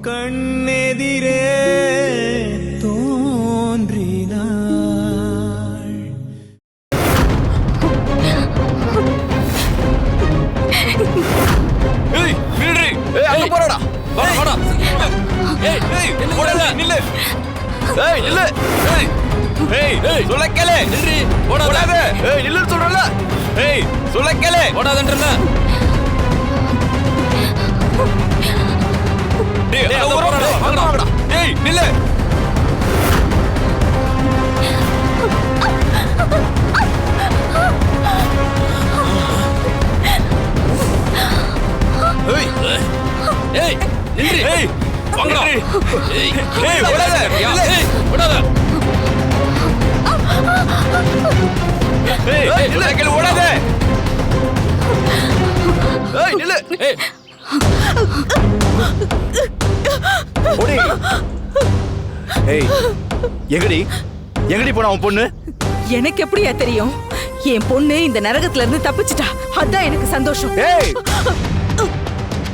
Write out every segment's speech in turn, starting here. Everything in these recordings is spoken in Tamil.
கண்ணெதிரே தோன்றினாள். ஏய் நில்றி. ஏய் அங்க போறடா. வாடா வாடா. ஏய் ஏய் ஓடல நில்லு. ஏய் நில்லு. ஏய் ஏய் ஏய் சுலக்கலே நில்றி. ஓடாத. ஏய் நில்லு சொல்றல. ஏய் சுலக்கலே ஓடாதன்றல. டேய் அங்க போறடா. வாங்கடா. ஏய் நில்லு. ஏய் ஏய் நில்றி. ஏய் வாங்கடா. ஏய் ஏய் ஓடாத. ஏய் ஓடாத. ஏய் ஏய் நில்லு ஓடாத. ஏய் நில்லு. ஏய் ஓடி. ஏய் எங்கடி எங்கடி போனா உன் பொண்ணு? எனக்கு எப்படியா தெரியும்? என் பொண்ணு இந்த நரகத்துல இருந்து தப்பிச்சிட்டா. அதான் எனக்கு சந்தோஷம். ஏய்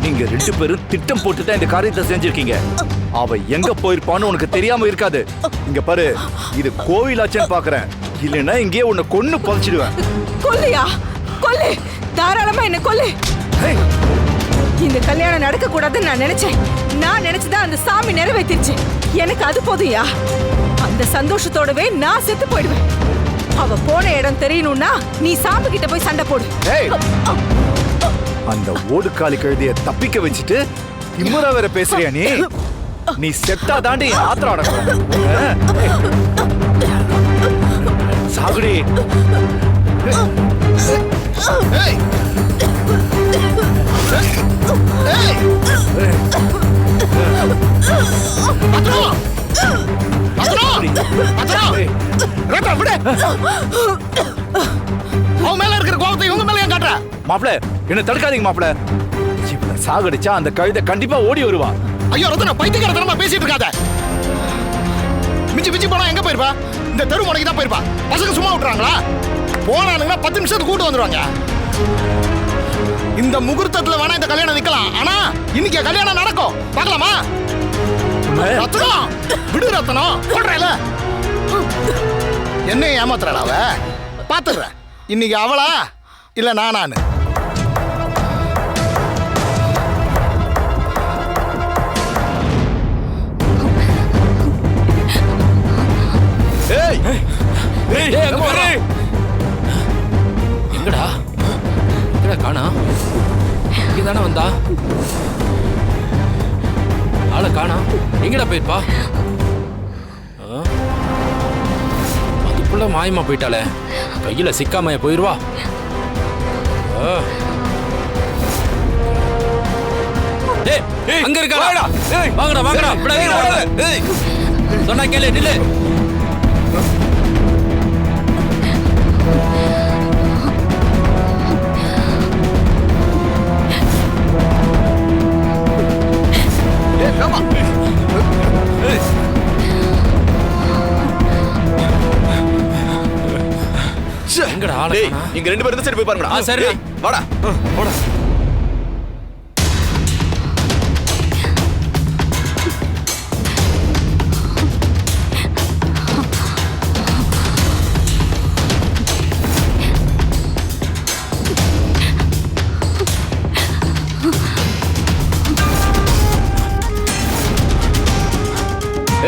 நீங்க ரெண்டு பேரும் திட்டம் போட்டு தான் இந்த காரியத்தை செஞ்சிருக்கீங்க. அவ எங்க போயிருப்பான்னு உனக்கு தெரியாம இருக்காது. இங்க பாரு, இது கோவிலாச்சேன்னு பாக்குறேன். இல்லைன்னா இங்கேயே உன்னை கொன்னு புதைச்சிடுவேன். கொல்லையா? கொல்லு, தாராளமா என்ன கொல்லு. ஏய், இந்த கல்யாணம் நடக்க கூடாதுன்னு நான் நினைச்சேன். நான் நினைச்சுதான் அந்த சாமி நிறைவேற்றிருச்சு. எனக்கு அது போதுயா. அந்த சந்தோஷத்தோடவே நான் செத்து போயிடுவேன். அவ போன இடம் தெரியணும்னா நீ சாமி கிட்ட போய் சண்டை போடு. ஏய், அந்த ஓடுகாலி கழுதிய தப்பிக்க வச்சுட்டு திமுறா வேற பேசுறியா நீ? நீ செத்தா தாண்டி ஆத்திரம் அடக்கும். சாகுடி. ஏய் அவன் மேல இருக்கிற கோபத்தை இவங்க மேல ஏன் காட்டுற? மாப்பிள என்ன தடுக்காதீங்க மாப்பிள. இவள சாகடிச்சா அந்த கழுதை கண்டிப்பா ஓடி வருவா. ஐயோ ரத்தன பைத்தியக்காரத்தனமா பேசிட்டு இருக்காத. மிஞ்சி மிஞ்சி போனா எங்க போயிருப்பா? இந்த தெரு முனைக்கு தான் போயிருப்பா. பசங்க சும்மா விட்டுறாங்களா? போனானுங்கன்னா 10 நிமிஷத்துக்கு கூட்டு வந்துருவாங்க. இந்த முகூர்த்தத்துல வேணா இந்த கல்யாணம் நிக்கலாம். ஆனா இன்னைக்கு கல்யாணம் நடக்கும். பார்க்கலாமா? ரத்னம் விடு ரத்னம் சொல்றேல. என்ன ஏமாத்துறாள அவ? பாத்துறேன் இன்னைக்கு அவளா இல்ல நானானு. ஏய் ஏய் அங்க பாரு. எங்கடா எங்கடா காணா? இங்க தானே வந்தா. ஆளை காணா. எங்கடா போயிருப்பா? அதுக்குள்ள மாயமா போயிட்டாளே. கையில சிக்காமைய போயிருவா. ஏய் அங்க இருக்கா? வாங்கடா வாங்கடா. ஏய் சொன்னா கேளு நில்லு. எங்கடா ஆளு? நீங்க ரெண்டு பேரும் சரி போய் பாருங்கடா. சரி வாடா வாடா.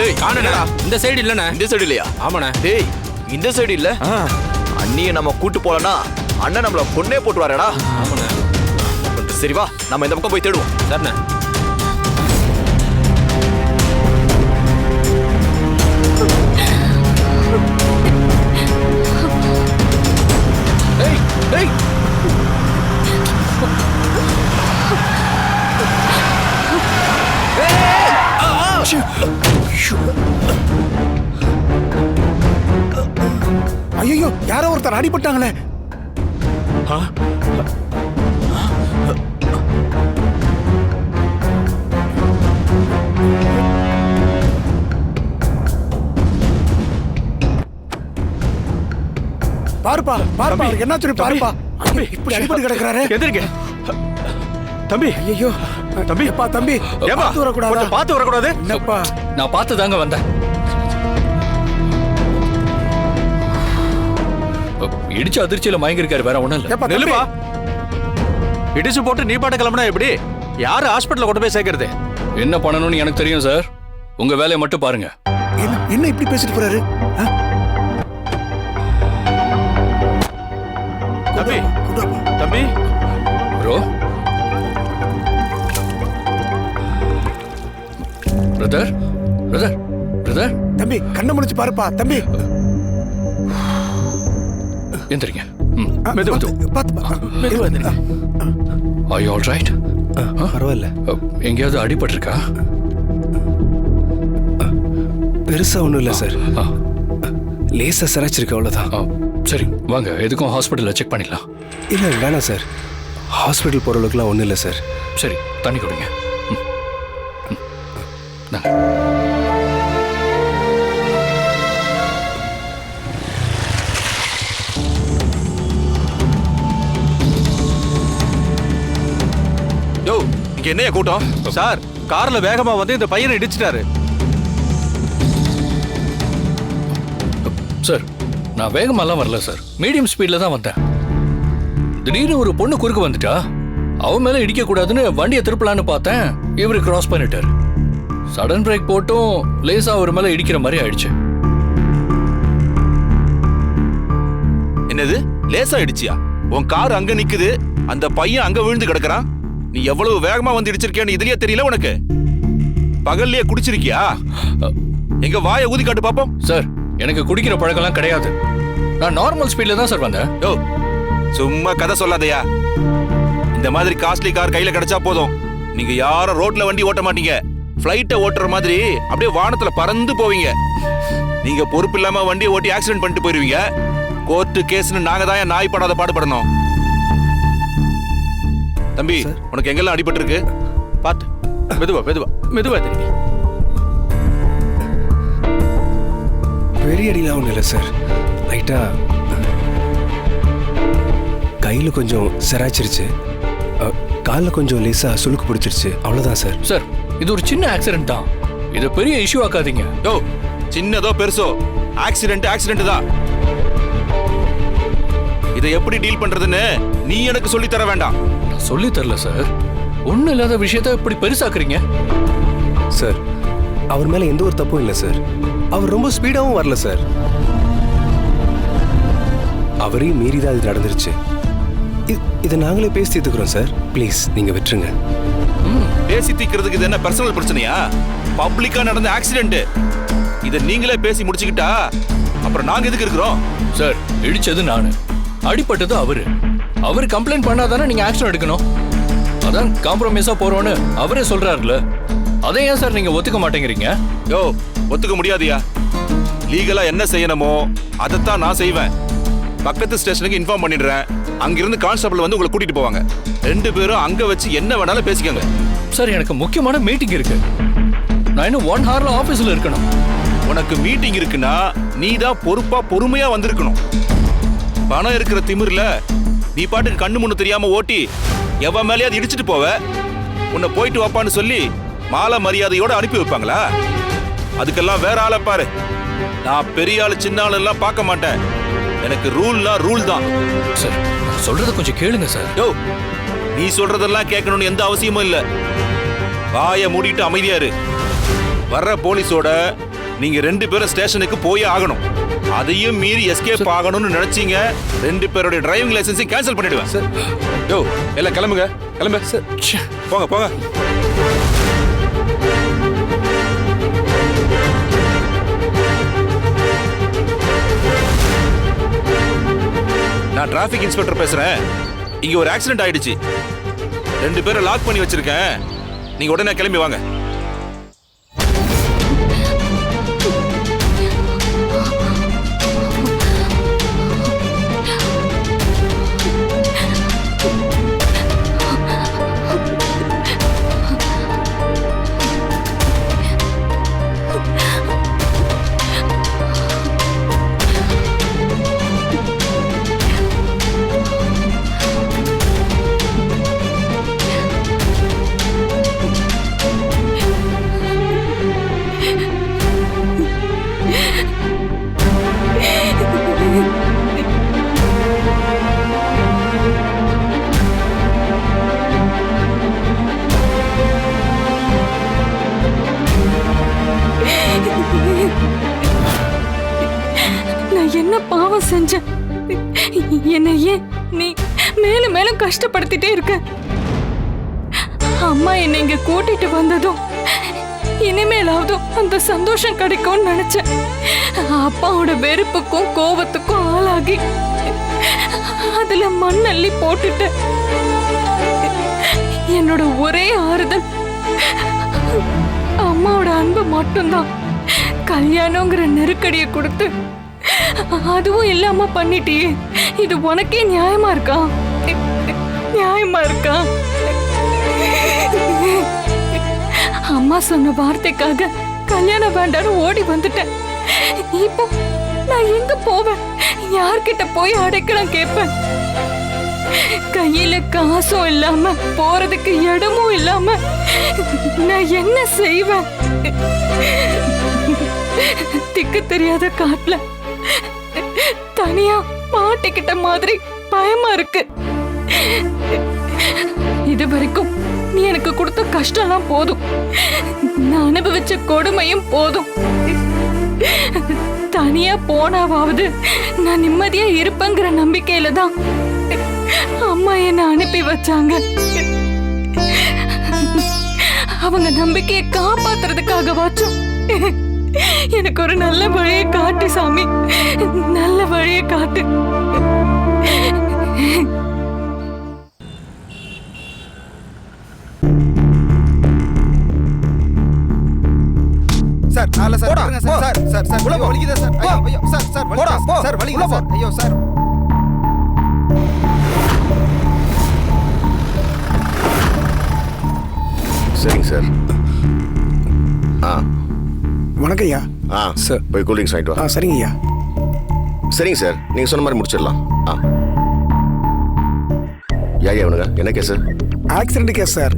ஏய் காணடா. இந்த சைடு இல்லண்ணே. இந்த சைடு இல்லையா? ஆமாண்ணே. டேய் இந்த சைடு இல்ல. அண்ணிய நம்ம கூட்டு போலனா அண்ணன் நம்மள கொன்னே போட்டு வரடா. ஆமாண்ணே. சரி வா நம்ம இந்த பக்கம் போய் தேடுவோம். சரிண்ணே. ஏய் ஏய் ஐயோ யாரோ ஒருத்தர் அடிபட்டாங்களே. பாருப்பா பாருப்பா என்ன சொல்லி பாருப்பா. இப்படி அடிபட்டு கிடக்குறாரு. எதிர்க்க தம்பி ஐயோ தம்பி எப்பா தம்பி ஏப்பா பார்த்து வரக்கூடாதா கொஞ்சம் பார்த்து வரக்கூடாது என்னப்பா நான் பார்த்து தாங்க வந்தேன். இடிச்ச அதிர்ச்சியில மயங்கி இருக்காரு, வேற ஒண்ணும் இல்ல. ஏப்பா தம்பி நெல்லுப்பா இடிச்சு போட்டு நீ பாட்டு கிளம்புனா எப்படி? யாரு ஹாஸ்பிட்டல்ல கொண்டு போய் சேர்க்கறது? என்ன பண்ணணும்னு எனக்கு தெரியும் சார். உங்க வேலையை மட்டும் பாருங்க. என்ன இப்படி பேசிட்டு போறாரு ஆ? தம்பி கூடாப்பா. தம்பி ப்ரோ, பிரதர் பிரதர் பிரதர், தம்பி கண்ணை முடிச்சு பாருப்பா தம்பி எந்திரிங்க. மெது மெது மெதுவா எந்திரிங்க. I all right? பரவாயில்ல எங்கேயாவது அடிபட்டிருக்கா? பெருசா ஒண்ணும் இல்ல சார் ஆ, லேசா சிராச்சிருக்கு அவ்வளவுதான் ஆ, சரி வாங்க, எதுக்கும் ஹாஸ்பிட்டலில் செக் பண்ணிடலாம். இல்ல வேணாம் சார் ஹாஸ்பிட்டல் போற அளவுக்குலாம் ஒண்ணும் இல்ல சார் சரி, தண்ணி கொடுங்க. இந்தாங்க. யோ இங்க என்னைய கூட்டம்? சார் கார்ல வேகமா வந்து இந்த பையனை இடிச்சிட்டாரு. சார், நான் வேகமாலாம் வரல சார், மீடியம் ஸ்பீடில் தான் வந்தேன். திடீர்னு ஒரு பொண்ணு குறுக்க வந்துட்டா, அவன் மேல இடிக்க கூடாதுன்னு வண்டியை திருப்பலான்னு பார்த்தேன். இவரு கிராஸ் பண்ணிட்டாரு. சடன் பிரேக் போட்டும் லேசா அவர் மேல இடிக்கிற மாதிரி ஆயிடுச்சு. என்னது லேசா இடிச்சியா? உன் கார் அங்க நிக்குது, அந்த பையன் அங்க விழுந்து கிடக்குறான். நீ எவ்வளவு வேகமா வந்து இடிச்சிருக்கியான்னு இதுலயே தெரியல உனக்கு? பகல்லையே குடிச்சிருக்கியா? எங்க வாயை ஊதி காட்டு பாப்போம். சார், எனக்கு குடிக்கிற பழக்கம்லாம் கிடையாது. நான் நார்மல் ஸ்பீட்ல தான் சார் வந்தேன். யோ சும்மா கதை சொல்லாதயா. இந்த மாதிரி காஸ்ட்லி கார் கையில கிடைச்சா போதும், நீங்க யாரும் ரோட்ல வண்டி ஓட்ட மாட்டீங்க. பிளைட்டை ஓட்டுற மாதிரி அப்படியே வானத்துல பறந்து போவீங்க. நீங்க பொறுப்பு இல்லாம வண்டியை ஓட்டி ஆக்சிடென்ட் பண்ணிட்டு போயிருவீங்க. கோர்ட்டு கேஸ்னு நாங்க தான் நாய் படாத பாடுபடணும். தம்பி, உனக்கு எங்கெல்லாம் அடிபட்டு இருக்கு? பாத்து மெதுவா மெதுவா மெதுவா தெரியுங்க. பெரிய அடிலாம் ஒண்ணும் இல்ல சார் லைட்டா கையில கொஞ்சம் சிராச்சிருச்சு காலில் கொஞ்சம் லேசா சுளுக்கு பிடிச்சிருச்சு அவ்வளவுதான் சார் சார், இது ஒரு சின்ன ஆக்சிடென்ட் தான், இதை பெரிய இஷ்யூ ஆக்காதீங்க. யோ சின்னதோ பெருசோ ஆக்சிடென்ட் ஆக்சிடென்ட் தான். இதை எப்படி டீல் பண்றதுன்னு நீ எனக்கு சொல்லி தர வேண்டாம். நான் சொல்லி தரல சார், ஒண்ணும் இல்லாத விஷயத்த இப்படி பெருசாக்குறீங்க. சார் அவர் மேல எந்த ஒரு தப்பும் இல்லை சார். அவர் ரொம்ப ஸ்பீடாவும் வரல சார். அவரையும் மீறி தான் இது நடந்துருச்சு. இதை நாங்களே பேசி தீர்த்துக்கிறோம் சார். ப்ளீஸ் நீங்க விட்டுருங்க. பேசி தீக்கிறதுக்கு இது என்ன பர்சனல் பிரச்சனையா? பப்ளிக்கா நடந்த ஆக்சிடென்ட். இதை நீங்களே பேசி முடிச்சுக்கிட்டா அப்புறம் நாங்க எதுக்கு இருக்கிறோம்? சார், இடிச்சது நானு, அடிபட்டது அவரு. அவரு கம்ப்ளைண்ட் பண்ணாதானே நீங்க ஆக்ஷன் எடுக்கணும். அதான் காம்ப்ரமைஸா போறோம்னு அவரே சொல்றாருல, அதை ஏன் சார் நீங்க ஒத்துக்க மாட்டேங்கிறீங்க? யோ ஒத்துக்க முடியாதியா. லீகலா என்ன செய்யணுமோ அதைத்தான் நான் செய்வேன். பக்கத்து ஸ்டேஷனுக்கு இன்ஃபார்ம் பண்ணிடுறேன். அங்கிருந்து கான்ஸ்டபிள் வந்து உங்களை கூட்டிட்டு போவாங்க. 2 பேரும் அங்க வச்சு என்ன வேணாலும் பேசிக்கோங்க. சார், எனக்கு முக்கியமான மீட்டிங் இருக்கு. நான் இன்னும் 1 ஹவர்ல ஆபீஸ்ல இருக்கணும். உனக்கு மீட்டிங் இருக்குன்னா நீ தான் பொறுப்பா பொறுமையா வந்திருக்கணும். பணம் இருக்கிற திமிர்ல நீ பாட்டுக்கு கண்ணு முன்னு தெரியாம ஓட்டி எவன் மேலேயாவது இடிச்சிட்டு போவ. உன்னை போயிட்டு வாப்பான்னு சொல்லி மாலை மரியாதையோட அனுப்பி வைப்பாங்களா? அதுக்கெல்லாம் வேற ஆளை பாரு. நான் பெரிய ஆளு சின்ன ஆளு எல்லாம் பார்க்க மாட்டேன். எனக்கு ரூல்னா ரூல் தான். சார், நான் சொல்றத கொஞ்சம் கேளுங்க சார். யோ நீ சொல்றதெல்லாம் கேட்கணும்னு எந்த அவசியமும் இல்ல. வாயை மூடிட்டு அமைதியா இரு. வர்ற போலீஸோட நீங்க 2 பேரும் ஸ்டேஷனுக்கு போயே ஆகணும். அதையும் மீறி எஸ்கேப் ஆகணும்னு நினைச்சீங்க, 2 பேருடைய டிரைவிங் லைசன்ஸையும் கேன்சல் பண்ணிடுவேன். சார் யோ எல்லாம் கிளம்புங்க, கிளம்பு. ச்சே. போங்க போங்க. நான் டிராஃபிக் இன்ஸ்பெக்டர் பேசுறேன். இங்க ஒரு ஆக்சிடென்ட் ஆயிடுச்சு. 2 பேரை லாக் பண்ணி வச்சிருக்கேன். நீங்க உடனே கிளம்பி வாங்க. நான் என்ன பாவம் செஞ்சேன்? என்னை ஏன் நீ மேலும் மேலும் கஷ்டப்படுத்திட்டே இருக்க? அம்மா என்னை இங்க கூட்டிட்டு வந்ததும் இனிமேலாவது அந்த சந்தோஷம் கிடைக்கும்னு நினைச்சேன். அப்பாவோட வெறுப்புக்கும் கோபத்துக்கும் ஆளாகி அதுல மண்ணள்ளி போட்டுட்டேன். என்னோட ஒரே ஆறுதல் அம்மாவோட அன்பு மட்டும்தான். கல்யாணங்கிற நெருக்கடியை கொடுத்து அதுவும் இல்லாம பண்ணிட்டியே, இது உனக்கே நியாயமா இருக்கா? நியாயமா இருக்கா? அம்மா சொன்ன வார்த்தைக்காக கல்யாணம் வேண்டான்னு ஓடி வந்துட்டேன். இப்போ நான் எங்க போவேன்? யார்கிட்ட போய் அடைக்கலம் கேட்பேன்? கையில காசும் இல்லாம போறதுக்கு இடமும் இல்லாம நான் என்ன செய்வேன்? திக்கு தெரியாத காட்டுல தனியா மாட்டிக்கிட்ட மாதிரி பயமா இருக்கு. இது வரைக்கும் நீ எனக்கு கொடுத்த கஷ்டம்லாம் போதும். நான் அனுபவிச்ச கொடுமையும் போதும். தனியா போனாவது நான் நிம்மதியா இருப்பேங்கிற நம்பிக்கையில தான் அம்மா என்ன அனுப்பி வச்சாங்க. அவங்க நம்பிக்கையை காப்பாத்துறதுக்காகவாச்சும் எனக்கு ஒரு நல்ல வழியை காட்டு சாமி, நல்ல வழியை காட்டு. சார் நால சார் பாருங்க சார் சார் சார் சார் உள்ள வலிக்குதா சார்? ஐயோ ஐயோ சார் சார் வலிக்குதா சார்? வலிக்குதா சார்? ஐயோ சார். சரிங்க சார். வணக்கம் ஐயா. சார். போய் கூல் ட்ரிங்க்ஸ் வாங்கிட்டு வா. சரிங்க ஐயா. சரிங்க சார், நீங்க சொன்ன மாதிரி முடிச்சிடலாம். யா இவனுங்க என்ன கேஸ்? Accident case sir.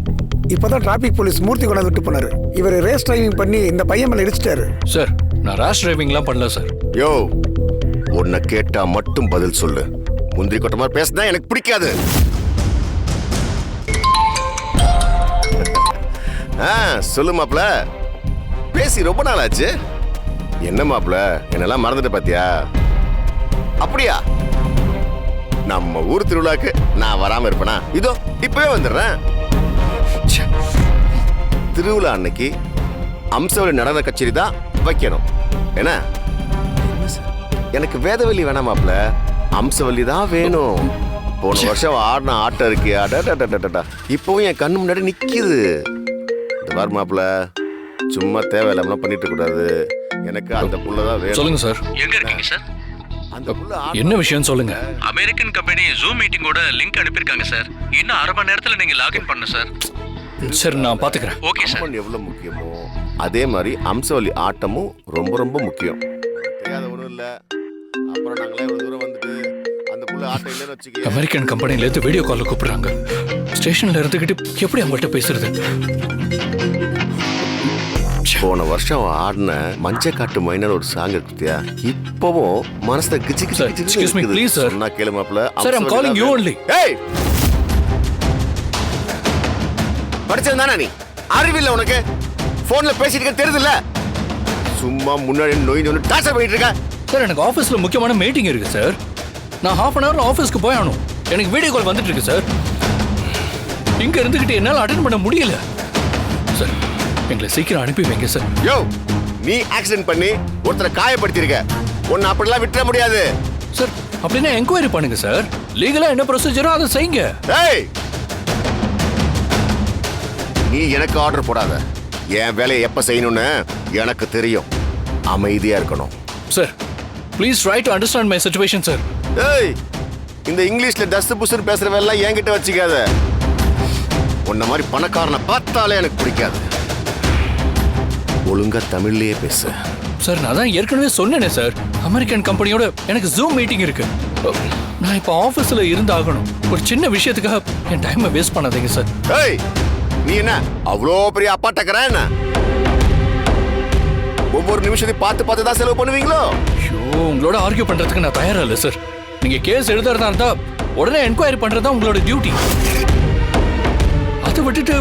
இப்பதான் டிராபிக் போலீஸ் மூர்த்தி கொண்டாந்து விட்டு போனாரு. இவர் ரேஸ் டிரைவிங் பண்ணி இந்த பையன் மேல இடிச்சிட்டாரு. சார் நான் ரேஷ் டிரைவிங்லாம் பண்ணல சார். யோ, உன்னை கேட்டா மட்டும் பதில் சொல்லு. முந்திரி கொட்ட மாதிரி பேசுனா எனக்கு பிடிக்காது. சொல்லு மாப்ள. பேசி ரொம்ப நாள் ஆச்சு. என்ன மாப்ள, என்னெல்லாம் மறந்துட்ட பாத்தியா? அப்படியா? நம்ம ஊர் திருவிழாக்கு நான் வராம இருப்பேனா? இதோ இப்பவே வந்துடுறேன். திருவிழா அன்னைக்கு அம்சவல்லி நடன கச்சேரி தான் வைக்கணும். என்ன எனக்கு வேதவல்லி வேணாம் மாப்ள, அம்சவல்லி தான் வேணும். போன வருஷம் ஆடின ஆட்டம் இருக்கியா? இப்பவும் என் கண்ணு முன்னாடி நிக்குது. இந்த பாரு மாப்ள, சும்மா தேவையில்லாம பண்ணிட்டு கூடாது. எனக்கு அந்த புள்ளதான் வேணும். சொல்லுங்க சார். எங்க இருக்கீங்க சார்? அந்த புள்ள என்ன விஷயம் சொல்லுங்க. அமெரிக்கன் கம்பெனி ஜூம் மீட்டிங்கோட லிங்க் அனுப்பியிருக்காங்க சார். இன்னும் அரை மணி நேரத்துல நீங்க லாகின் பண்ணணும் சார். சரி நான் பாத்துக்கிறேன். Okay sir. அம்மன் எவ்வளவு முக்கியமோ அதே மாதிரி அம்சவல்லி ஆட்டமும் ரொம்ப ரொம்ப முக்கியம். தெரியாத ஒண்ணும் இல்ல. அப்புறம் நாங்களே இவ்வளவு தூரம் வந்துட்டு அந்த புள்ள ஆட்டம் இல்லைன்னு வச்சுக்க. அமெரிக்கன் கம்பெனில இருந்து வீடியோ கால்ல கூப்பிடுறாங்க. ஸ்டேஷன்ல இருந்துகிட்டு எப்படி அவங்கள்ட்ட பேசுறது? போன வருஷம் ஆடின மஞ்ச காட்டு மைனர் ஒரு சாங் இருக்குதியா, இப்பவும் மனசுல கிச்சு கிச்சு கிச்சு. Excuse me please sir. சொன்னா கேளு மாப்ள. Sir I am calling you only. ஏய், படிச்சதானே நீ? அறிவில்ல உனக்கு? போன்ல பேசிட்டு இருக்க தெரியுதுல்ல? சும்மா முன்னாடி நோய் நோய் டார்ச்சர் பண்ணிட்டு இருக்க. சார் எனக்கு ஆபீஸ்ல முக்கியமான மீட்டிங் இருக்கு சார். நான் half an hour ஆபீஸ்க்கு போய் ஆகணும். எனக்கு வீடியோ கால் வந்துட்டு இருக்கு சார். இங்க இருந்துகிட்டு என்னால அட்டெண்ட் பண்ண முடியல சார். எங்களை சீக்கிரம் அனுப்பி வைங்க சார். யோ, நீ ஆக்சிடென்ட் பண்ணி ஒருத்தரை காயப்படுத்திருக்க. உன்னை அப்படிலாம் விட்டுற முடியாது சார். அப்படின்னா என்கொயரி பண்ணுங்க சார். லீகலா என்ன ப்ரொசீஜரோ அதை செய்யுங்க. ஏய், நீ எனக்கு ஆர்டர் போடாத. என் வேலையை எப்ப செய்யணும்னு எனக்கு தெரியும். அமைதியா இருக்கணும் sir. Please try to understand my situation sir. ஏய், இந்த இங்கிலீஷ்ல டஸ்ட் புஸ்ன்னு பேசுற வேலை என்கிட்ட வச்சுக்காத. உன்ன மாதிரி பணக்காரனை பார்த்தாலே எனக்கு பிடிக்காது. ஒழுங்கா தமிழ்லயே பேசு சார். நான் தான் ஏற்கனவே சொன்னேனே சார், அமெரிக்கன் கம்பெனியோட எனக்கு ஜூம் மீட்டிங் இருக்கு. நான் இப்போ ஆஃபீஸில் இருந்தாகணும். ஒரு சின்ன விஷயத்துக்காக என் டைமை வேஸ்ட் பண்ணாதீங்க சார். ஏய், நீ என்ன அவ்வளோ பெரிய அப்பா டக்கறா என்ன? ஒவ்வொரு நிமிஷத்தையும் பார்த்து பார்த்து தான் செலவு பண்ணுவீங்களோ? ஐயோ, உங்களோட ஆர்கியூ பண்றதுக்கு நான் தயாரா இல்லை சார். நீங்க கேஸ் எழுதுறதா இருந்தா உடனே என்கொயரி பண்றது தான் உங்களோட டியூட்டி. அதை விட்டுட்டு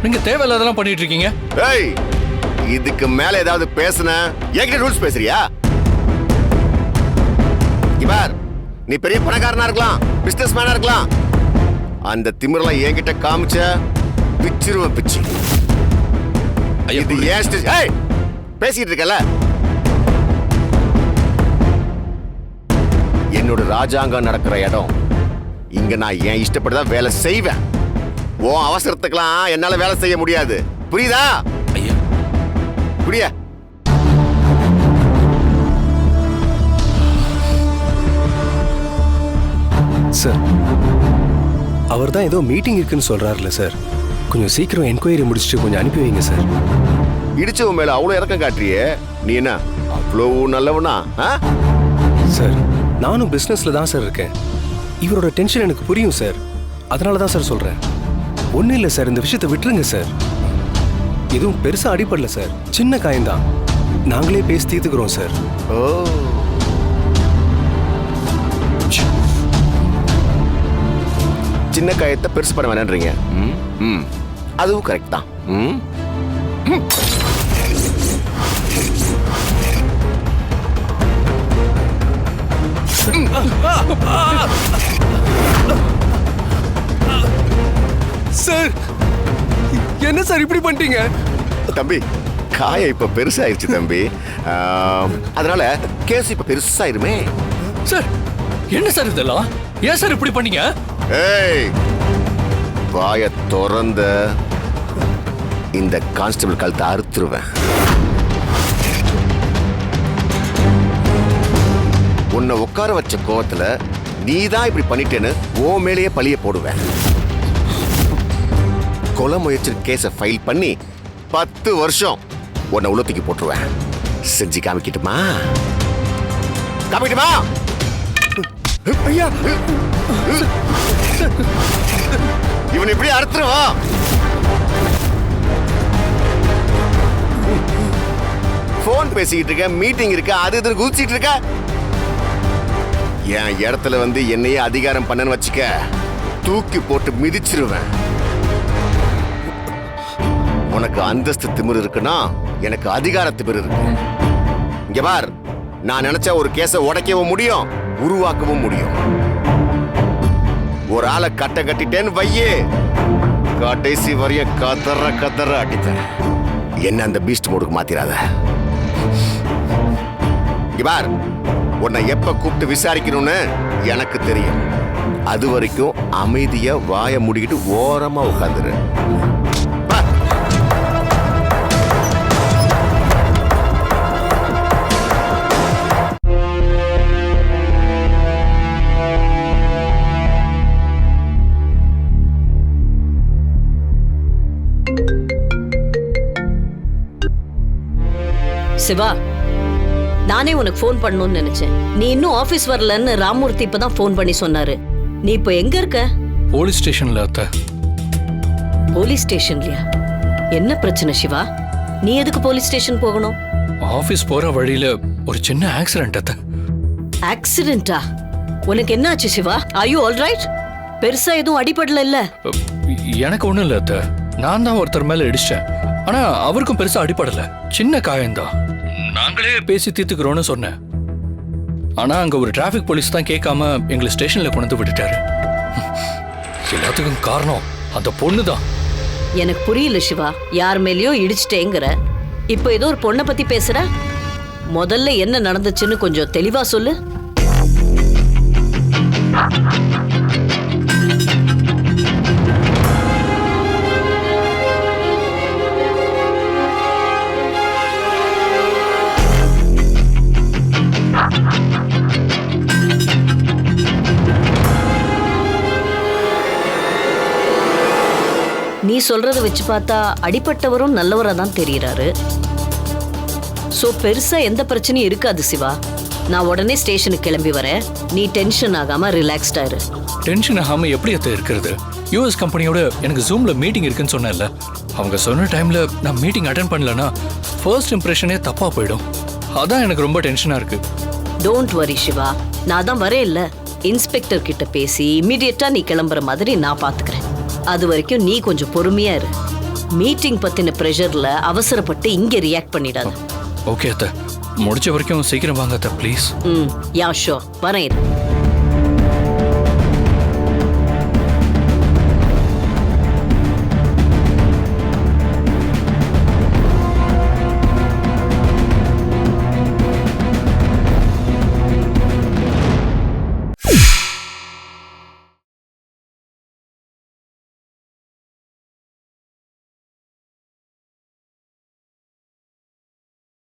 நீங்க தேவையில்லாதெல்லாம் பண்ணிட்டு இருக்கீங்க. ஏய், இதுக்கு மேல ஏதாவது பேசுன என்கிட்ட ரூல்ஸ் பேசுறியா? இவர் நீ பெரிய பணக்காரனா இருக்கலாம், பிசினஸ் மேனா இருக்கலாம், அந்த திமிரெல்லாம் என்கிட்ட காமிச்ச பிச்சிருவன் பிச்சு. இது ஏன் ஸ்டேஷன்? ஏய், பேசிட்டு இருக்கல. என்னோட ராஜாங்கம் நடக்கிற இடம். இங்க நான் என் இஷ்டப்படிதான் வேலை செய்வேன். உன் அவசரத்துக்கெல்லாம் என்னால வேலை செய்ய முடியாது. புரியுதா? ஐயா புரிய சார், அவர் தான் ஏதோ மீட்டிங் இருக்குன்னு சொல்றாருல சார். கொஞ்சம் சீக்கிரம் என்கொயரி முடிச்சுட்டு கொஞ்சம் அனுப்பி வைங்க சார். இடிச்சவன் மேல அவ்வளவு இறக்கம் காட்டுறியே, நீ என்ன அவ்வளவு நல்லவனா? சார், நானும் பிசினஸ்ல தான் சார் இருக்கேன். இவரோட டென்ஷன் எனக்கு புரியும் சார். அதனால தான் சார் சொல்றேன். ஒன்றும் இல்லை சார், இந்த விஷயத்தை விட்டுருங்க சார். எதுவும் பெருசா அடிப்படல சார், சின்ன காயம்தான். நாங்களே பேசி தீர்த்துக்கிறோம் சார். ஓ, சின்ன காயத்தை பெருசு பண்ண வேணான்றீங்க. அதுவும் கரெக்ட் தான். சார், என்ன சார் இப்படி பண்ணிட்டீங்க? தம்பி, காயம் இப்ப பெருசாயிருச்சு தம்பி. அதனால கேஸ் இப்ப பெருசாயிருமே. சார், என்ன சார் இதெல்லாம்? ஏன் சார் இப்படி பண்ணீங்க? ஏய், வாய திறந்த இந்த கான்ஸ்டபிள் கழுத்தை அறுத்துருவேன். உன்னை உட்கார வச்ச கோவத்துல நீதான் இப்படி பண்ணிட்டேன்னு ஓ மேலேயே பழிய போடுவேன். கொலை முயற்சி கேஸை ஃபைல் பண்ணி 10 வருஷம் உன்னை உள்ள போட்டுருவேன். செஞ்சு காமிக்கட்டுமா? காமிக்கட்டுமா? ஐயா, இவன் இப்படி அறுத்துருவா. போன் பேசிக்கிட்டு இருக்க, மீட்டிங் இருக்க, அது இது குதிச்சிட்டு இருக்க. என் இடத்துல வந்து என்னையே அதிகாரம் பண்ணன்னு வச்சுக்க, தூக்கி போட்டு மிதிச்சிருவேன். உனக்கு அந்தஸ்து திமிரு இருக்குன்னா எனக்கு அதிகார திமிரு இருக்கு. இங்க பார், நான் நினைச்சா ஒரு கேஸை உடைக்கவும் முடியும், உருவாக்கவும் முடியும். ஒரு ஆளை கட்ட கட்டிட்டேன்னு வையே, கடைசி வரைய கதற அடிப்பேன். என்ன அந்த பீஸ்ட் மோடுக்கு மாத்திராத. இங்க பார், உன்னை எப்ப கூப்பிட்டு விசாரிக்கணும்னு எனக்கு தெரியும். அது வரைக்கும் அமைதியா வாய மூடிக்கிட்டு ஓரமா உட்காந்துரு. சிவா, நானே உனக்கு ஃபோன் பண்ணணும்னு நினைச்சேன். நீ இன்னும் ஆபீஸ் வரலன்னு ராமூர்த்தி இப்பதான் ஃபோன் பண்ணி சொன்னாரு. நீ இப்போ எங்க இருக்க? போலீஸ் ஸ்டேஷன்ல அத்த. போலீஸ் ஸ்டேஷன்லயா? என்ன பிரச்சனை சிவா? நீ எதுக்கு போலீஸ் ஸ்டேஷன் போகணும்? ஆபீஸ் போற வழியில ஒரு சின்ன ஆக்சிடென்ட் அத்த. ஆக்சிடென்ட்டா? உனக்கு என்ன ஆச்சு Siva? Are you all right? பெருசா எதுவும் அடிபடல இல்ல? எனக்கு ஒண்ணும் இல்ல அத்த. நான் தான் ஒருத்தர் மேல இடிச்சேன். ஆனா அவருக்கும் பெருசா அடிபடல, சின்ன காயம்தான். நாங்களே பேசி தீர்த்துக்கிறோம்னு சொன்னேன். ஆனா அங்க ஒரு டிராபிக் போலீஸ் தான் கேட்காம எங்களை ஸ்டேஷன்ல கொண்டு விட்டுட்டாரு. எல்லாத்துக்கும் காரணம் அந்த பொண்ணு தான். எனக்கு புரியல சிவா, யார் மேலயோ இடிச்சிட்டேங்கிற, இப்போ ஏதோ ஒரு பொண்ணை பத்தி பேசுற. முதல்ல என்ன நடந்துச்சுன்னு கொஞ்சம் தெளிவா சொல்லு. நீ சொல்றத வச்சு பார்த்தா அடிப்பட்டவரும் நல்லவரா தான் தெரியறாரு. சோ பெருசா எந்த பிரச்சனையும் இருக்காது சிவா. நான் உடனே ஸ்டேஷனுக்கு கிளம்பி வரேன். நீ டென்ஷன் ஆகாம ரிலாக்ஸ்டா இரு. டென்ஷன் ஆகாம எப்படி அத்த இருக்கிறது? யூஎஸ் கம்பெனியோட எனக்கு ஜூம்ல மீட்டிங் இருக்குன்னு சொன்னேன்ல. அவங்க சொன்ன டைம்ல நான் மீட்டிங் அட்டென்ட் பண்ணலனா ஃபர்ஸ்ட் இம்ப்ரெஷனே தப்பா போயிடும். அதான் எனக்கு ரொம்ப டென்ஷனா இருக்கு. டோன்ட் வரி சிவா, நான் தான் வரேன் இல்ல. இன்ஸ்பெக்டர் கிட்ட பேசி இமிடியேட்டா நீ கிளம்புற மாதிரி நான் பாத்துக்கிறேன். அது வரைக்கும் நீ கொஞ்சம் பொறுமையா இரு. மீட்டிங் பத்தின பிரஷர்ல அவசரப்பட்டு இங்க ரியாக்ட் பண்ணிடாத. ஓகே அத்தை, முடிச்ச வரைக்கும் சீக்கிரம் வாங்க அத்தை ப்ளீஸ். யா ஷோ வரேன்.